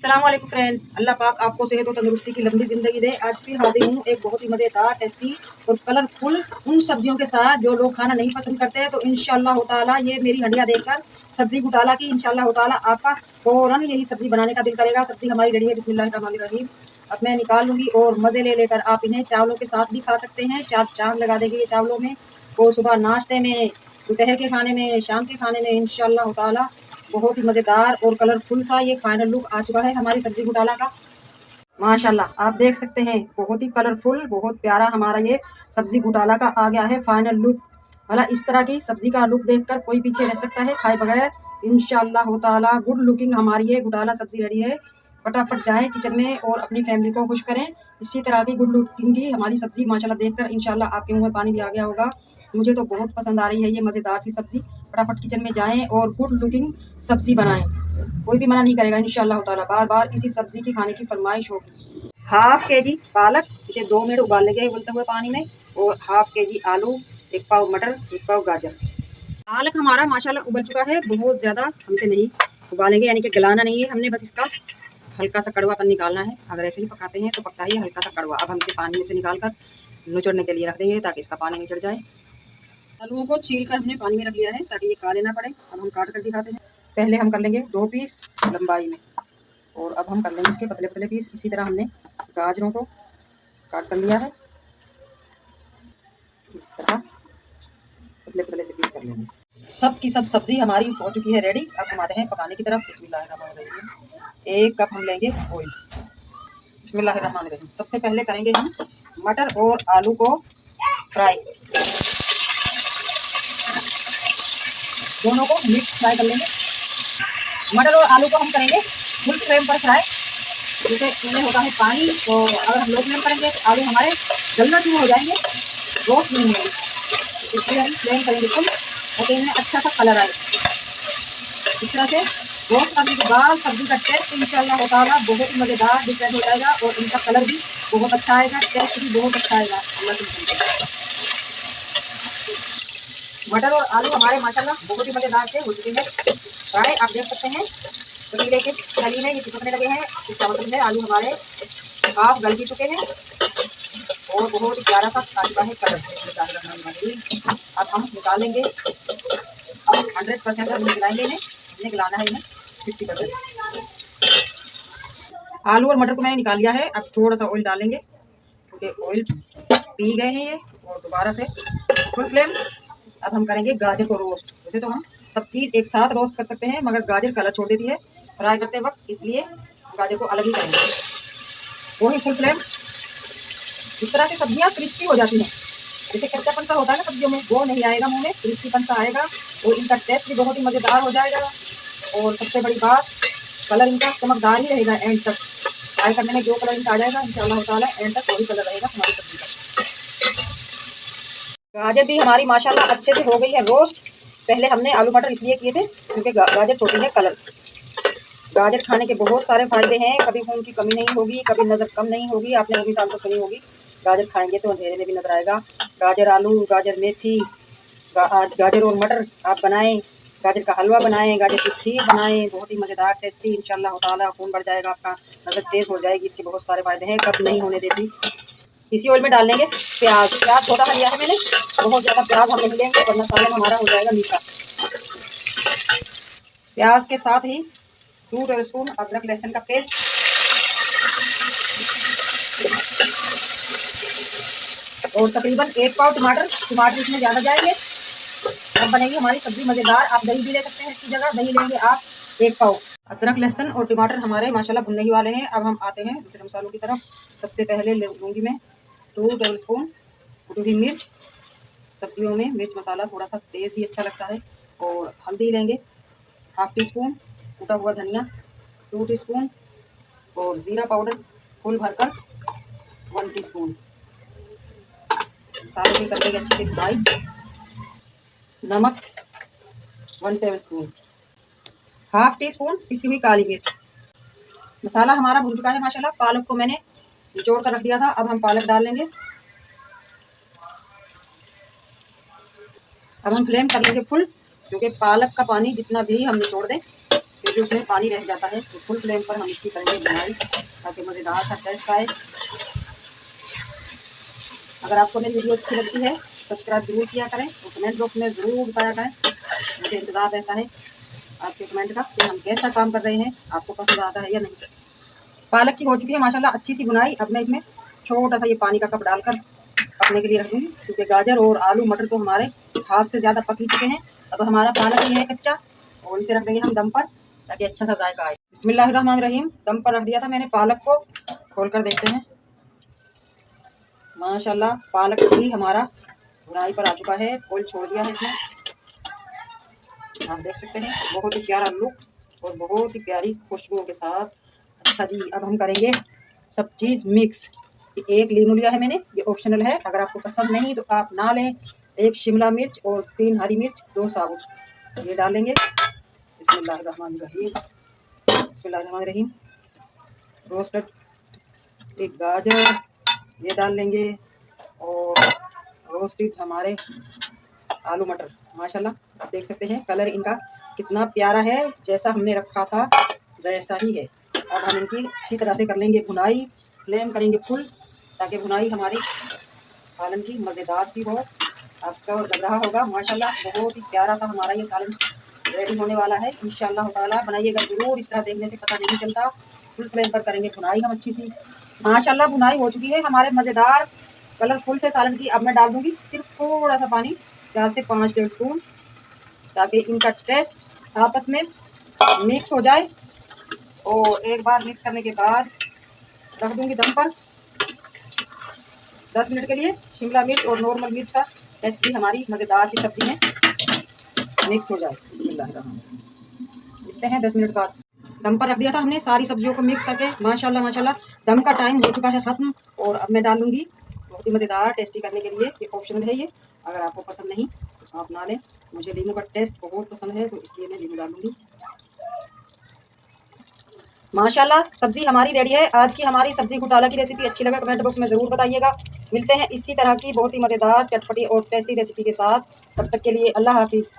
अस्सलाम वालेकुम फ्रेंड्स, अल्लाह पाक आपको सेहत और तंदुरुस्ती की लंबी ज़िंदगी दे। आज फिर हाजिर हूँ एक बहुत ही मज़ेदार, टेस्टी और कलरफुल उन सब्जियों के साथ जो लोग खाना नहीं पसंद करते हैं। तो इंशाअल्लाह ताला ये मेरी हंडिया देखकर सब्जी घोटाला की इंशाअल्लाह ताला आपका फ़ौरन यही सब्जी बनाने का दिल करेगा। सब्जी हमारी रेडी है, बिस्मिल्लाहिर्रहमानिर्रहीम। अब मैं निकाल लूँगी और मज़े ले लेकर आप इन्हें चावलों के साथ भी खा सकते हैं। चाँद लगा देंगे ये चावलों में, और सुबह नाश्ते में, दोपहर के खाने में, शाम के खाने में इंशाअल्लाह ताला बहुत ही मज़ेदार और कलरफुल सा ये फाइनल लुक आ चुका है हमारी सब्जी घोटाला का। माशाल्लाह आप देख सकते हैं, बहुत ही कलरफुल, बहुत प्यारा हमारा ये सब्जी घोटाला का आ गया है फाइनल लुक। भला इस तरह की सब्जी का लुक देखकर कोई पीछे रह सकता है खाए बगैर? इंशाअल्लाह ताला गुड लुकिंग हमारी ये घोटाला सब्जी रेडी है। फटाफट जाएं किचन में और अपनी फैमिली को खुश करें। इसी तरह की गुड लुकिंग की हमारी सब्जी माशाल्लाह देखकर इंशाअल्लाह आपके मुंह में पानी भी आ गया होगा। मुझे तो बहुत पसंद आ रही है ये मज़ेदार सी सब्जी। फटाफट किचन में जाएं और गुड लुकिंग सब्जी बनाएं, कोई भी मना नहीं करेगा इंशाअल्लाह ताला। बार बार इसी सब्जी की खाने की फरमाइश होगी। हाफ के जी पालक, इसे 2 मिनट उबाल लेंगे उबलते हुए पानी में, और हाफ के जी आलू, 1 पाव मटर, 1 पाव गाजर। पालक हमारा माशाल्लाह उबल चुका है, बहुत ज़्यादा हमसे नहीं उबालेंगे, यानी कि गलाना नहीं है हमने, बस इसका हल्का सा कड़वापन निकालना है। अगर ऐसे ही पकाते हैं तो पकता ही है हल्का सा कड़वा। अब हम इसे पानी में से निकाल कर निचोड़ने के लिए रख देंगे ताकि इसका पानी निचड़ जाए। आलूओं को छील कर हमने पानी में रख लिया है ताकि ये काले ना पड़े। अब हम काट कर दिखाते हैं। पहले हम कर लेंगे 2 पीस लंबाई में, और अब हम कर लेंगे इसके पतले पतले पीस। इसी तरह हमने गाजरों को काट कर लिया है, इस तरह पतले पतले से पीस कर लेंगे। सब की सब सब्जी हमारी हो चुकी है रेडी। अब हम आते हैं पकाने की तरफ। बिस्मिल्लाहिर्रहमानिर्रहीम। 1 कप हम लेंगे ऑयल। बिस्मिल्लाहिर्रहमानिर्रहीम। सबसे पहले करेंगे हम मटर और आलू को फ्राई, दोनों को मिक्स फ्राई कर लेंगे। मटर और आलू को हम करेंगे फुल फ्लेम पर फ्राई। जैसे इनमें होता है पानी, तो अगर हम लो फ्लेम करेंगे तो आलू हमारे जलना शुरू हो जाएंगे, रोस्ट नहीं होंगे। इसलिए हम फ्लेम करेंगे फुल, ताकि इनमें अच्छा सा कलर आए। इस तरह से रोस्ट करने के बाद सब्जी का टेस्ट इंशाअल्लाह ताला बहुत ही मज़ेदार डिफरेंट हो जाएगा, और इनका कलर भी बहुत अच्छा आएगा, टेस्ट भी बहुत अच्छा आएगा। अल्लाह की मटर और आलू हमारे माशाल्लाह बहुत ही मज़ेदार से हो चुके हैं फ्राई। आप देख सकते हैं पतीले के थैली में ये चिपकने लगे हैं। इसका मतलब है आलू हमारे हाफ गल भी चुके हैं, और बहुत ही प्यारा सा आ चुका है कलर। अब हम निकाल लेंगे 100% हम निकालेंगे इन्हें, हमने गलाना है इन्हें 50%। आलू और मटर को मैंने निकाल लिया है। अब थोड़ा सा ऑयल डालेंगे क्योंकि ऑयल पी गए हैं ये, और दोबारा से फुल फ्लेम। अब हम करेंगे गाजर को रोस्ट। वैसे तो हम सब चीज़ एक साथ रोस्ट कर सकते हैं, मगर गाजर कलर छोड़ देती है फ्राई करते वक्त, इसलिए गाजर को अलग ही करेंगे। वही फुल फ्लेम। इस तरह से सब्जियां क्रिस्पी हो जाती हैं। जैसे कच्चापन सा होता है ना सब्जियों में, वो नहीं आएगा मुंह में, क्रिस्पीपन सा आएगा, और इनका टेस्ट भी बहुत ही मज़ेदार हो जाएगा। और सबसे बड़ी बात, कलर इनका चमकदार ही रहेगा एंड तक। फ्राई करने में जो कलर इनका आ जाएगा इंशाअल्लाह ताला एंड तक वही कलर रहेगा हमारी सब्जी का। गाजर भी हमारी माशाल्लाह अच्छे से हो गई है रोस्ट। पहले हमने आलू मटर इसलिए किए थे क्योंकि गाजर छोटी है कलर। गाजर खाने के बहुत सारे फायदे हैं, कभी खून की कमी नहीं होगी, कभी नज़र कम नहीं होगी। आपने वो भी साल तो सुनी होगी, गाजर खाएंगे तो अंधेरे में भी नजर आएगा। गाजर आलू, गाजर मेथी, गाजर और मटर आप बनाएं, गाजर का हलवा बनाएं, गाजर की खीर बनाएं, बहुत ही मज़ेदार टेस्टी। इंशाअल्लाह ताला खून बढ़ जाएगा आपका, नज़र तेज़ हो जाएगी। इसके बहुत सारे फायदे हैं, कब नहीं होने देती। इसी ऑयल में डाल लेंगे प्याज। प्याज छोटा सा लिया है मैंने, बहुत ज़्यादा प्याज हम नहीं लेंगे वरना सालन हमारा हो जाएगा मीठा। प्याज के साथ ही 2 टेबलस्पून अदरक लहसुन का पेस्ट, और तकरीबन 1 पाव टमाटर। टमाटर इसमें ज़्यादा जाएंगे, अब बनेगी हमारी सब्जी मज़ेदार। आप दही भी ले सकते हैं इसकी जगह, दही लेंगे आप 1 पाव। अदरक लहसुन और टमाटर हमारे माशाल्लाह भुनने ही वाले हैं। अब हम आते हैं दूसरे मसालों की तरफ। सबसे पहले लूँगी मैं 2 टेबलस्पून कुटी हुई मिर्च। सब्जियों में मिर्च मसाला थोड़ा सा तेज़ ही अच्छा लगता है। और हल्दी लेंगे हाफ टी स्पून, कूटा हुआ धनिया 2 टीस्पून, और ज़ीरा पाउडर फुल भरकर 1 टीस्पून। सारे भी कर लेंगे अच्छे से फ्राई। नमक 1 टेबलस्पून, हाफ टी स्पून पिसी हुई काली मिर्च। मसाला हमारा भुन चुका है माशाल्लाह। पालक को मैंने निचोड़ कर रख दिया था, अब हम पालक डाल लेंगे। अब हम फ्लेम कर लेंगे फुल, क्योंकि पालक का पानी जितना भी हम निचोड़ दें फिर जो उसमें पानी रह जाता है तो फुल फ्लेम पर हम इसकी करेंगे बुनाई ताकि मज़ेदार सा टेस्ट आए। अगर आपको मेरी वीडियो अच्छी लगती है सब्सक्राइब जरूर किया करें और कमेंट बॉक्स में ज़रूर बताया करें। मुझे इंतज़ार रहता है आपके कमेंट का कि हम कैसा काम कर रहे हैं, आपको पसंद आता है या नहीं। पालक की हो चुकी है माशाल्लाह अच्छी सी बुनाई। अब मैं इसमें छोटा सा ये पानी का कप डालकर पकने के लिए रख दूँगी, क्योंकि गाजर और आलू मटर तो हमारे हाफ से ज़्यादा पक ही चुके हैं। अब हमारा पालक ही है कच्चा और इसे रख देंगे हम दम पर ताकि अच्छा सा जायका आए। बिस्मिल्लाहिर्रहमानिर्रहीम। दम पर रख दिया था मैंने पालक को, खोल कर देखते हैं। माशाल्लाह पालक भी हमारा बुनाई पर आ चुका है, फूल छोड़ दिया है इसमें, आप देख सकते हैं। बहुत ही प्यारा लुक और बहुत ही प्यारी खुशबुओं के साथ। अच्छा जी, अब हम करेंगे सब चीज़ मिक्स। एक लीमू लिया है मैंने, ये ऑप्शनल है, अगर आपको पसंद नहीं तो आप ना लें। एक शिमला मिर्च और 3 हरी मिर्च, 2 साबुत ये डालेंगे। बिस्मिल्लाहिर्रहमानिर्रहीम, बिस्मिल्लाहिर्रहमानिर्रहीम। रोस्टेड एक गाजर ये डाल लेंगे और रोस्टेड हमारे आलू मटर। माशाल्लाह आप देख सकते हैं कलर इनका कितना प्यारा है, जैसा हमने रखा था वैसा ही है। अब हम इनकी अच्छी तरह से कर लेंगे बुनाई, फ्लेम करेंगे फुल ताकि बुनाई हमारी सालन की मज़ेदार सी हो। आपको लग रहा होगा माशाल्लाह बहुत ही प्यारा सा हमारा ये सालन रेडी होने वाला है। इंशाअल्लाह ताला बनाइएगा ज़रूर, इस तरह देखने से पता नहीं चलता। फुल फ्लेम पर करेंगे बुनाई हम अच्छी सी। माशाल्लाह बुनाई हो चुकी है हमारे मज़ेदार कलरफुल से सालन की। अब मैं डाल दूँगी सिर्फ थोड़ा सा पानी, 4 से 5 टेबल स्पून, ताकि इनका टेस्ट आपस में मिक्स हो जाए। और एक बार मिक्स करने के बाद रख दूँगी दम पर 10 मिनट के लिए। शिमला मिर्च और नॉर्मल मिर्च का टेस्ट भी हमारी मज़ेदार सी सब्ज़ी में मिक्स हो जाए। बिस्मिल्लाहिर्रहमानिर्रहीम, देखते हैं 10 मिनट बाद। दम पर रख दिया था हमने सारी सब्जियों को मिक्स करके। माशाल्लाह माशाल्लाह दम का टाइम हो चुका है ख़त्म। और अब मैं डालूँगी बहुत ही मज़ेदार टेस्टी करने के लिए, ये ऑप्शनल है, ये अगर आपको पसंद नहीं तो आप ना लें। मुझे लीमू का टेस्ट बहुत पसंद है तो इसलिए मैं लीमू डालूँगी। माशाल्लाह सब्ज़ी हमारी रेडी है। आज की हमारी सब्ज़ी घोटाला की रेसिपी अच्छी लगे कमेंट बॉक्स में ज़रूर बताइएगा। मिलते हैं इसी तरह की बहुत ही मज़ेदार चटपटी और टेस्टी रेसिपी के साथ। तब तक के लिए अल्लाह हाफिज़।